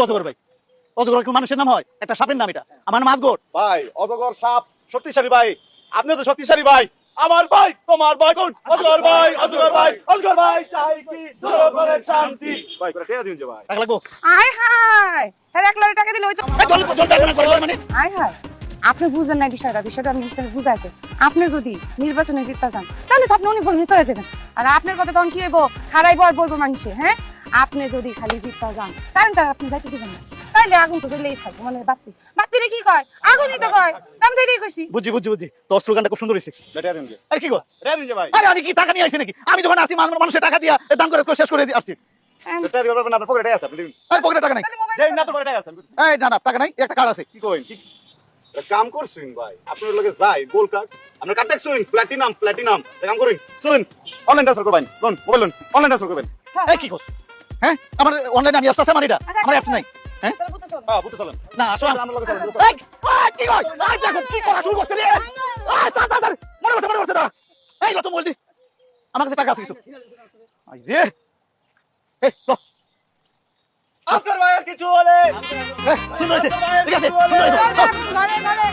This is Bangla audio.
অজগর ভাই? অজগর কি মানুষের নাম হয়? একটা সাপের নাম এটা। আমার নাম আজগর। ভাই অজগর সাপ শক্তিশালী ভাই, আপনি তো শক্তিশালী ভাই। আমার ভাই তোমার ভাই কোন? অজগর ভাই, অজগর ভাই, অজগর ভাই চাই কি জনগণের শান্তি। ভাই করে টেয়া দিন যে ভাই। টাকা লাগবো? আয় হায় হ্যাঁ 1 লাখ টাকা দিলে ওই তো মানে আয় হায় আপনি বুঝেন না বিষয়টা আমি আপনাকে বুঝাইতে। আপনি যদি নির্বাচনে জিততে চান তাহলে তো আপনি অনেক বড় নেতা হয়ে যাবেন। আর আপনার কথা তখন কি হইব? খারাইব আর বলবো মানুষে। হ্যাঁ আপনি যদি খালি জিততে যান কারণ তার আপনি যাইতে দিবেন না, তাহলে আগুন তো জ্বলেই থাকবে। মানে বাতিরে কি কয়? আগুনই তো কয়। আমি তো এটাই কইছি। বুঝছি তোর স্লোগানটা খুব সুন্দর হয়েছে। টেয়া দিন যে। আরে কি গো? টেয়া দিন যে ভাই। আরে আমি কি টাকা নিয়ে আইছি নাকি? আমি যখন আসছি মানুষের টাকা দিয়া দান করে শেষ করে আসছি। টেয়া দিবার পারবেন না, আপনার পকেটে টাকা আছে আপনি দিন। আরে পকেটে টাকা নাই। তাহলে মোবাইল দেন না তো পকেটে টাকা আছে। এই না টাকা নাই, একটা কার্ড আছে। কি কইন? কি কাম করছেন ভাই? আপনার লগে যাই গোল কার্ড। আপনার কার্ড দেখছুন প্লাটিনাম কাম করেন। শুনুন অনলাইন ট্রান্সফার করবেন। Loan mobile loan online transfer করবেন। এই কি করছ? হ্যাঁ আমার অনলাইনে আমি আসছে আমার এটা। আমার অ্যাপ নাই। হ্যাঁ তাহলে বুঝতে চলো। হ্যাঁ বুঝতে চলেন। না আসলে আমার লগে চলেন। এই কি কর? এই দেখো কি করা শুরু করছে রে। স্যার মনে পড়ছে না। এই লো তো বলদি। আমার কাছে টাকা আছে কিছু। আই রে। এই লো। আজকের ভাইয়ের কিছু হলে সুন্দর হয়েছে। ঠিক আছে সুন্দর হয়েছে। ঘরে ঘরে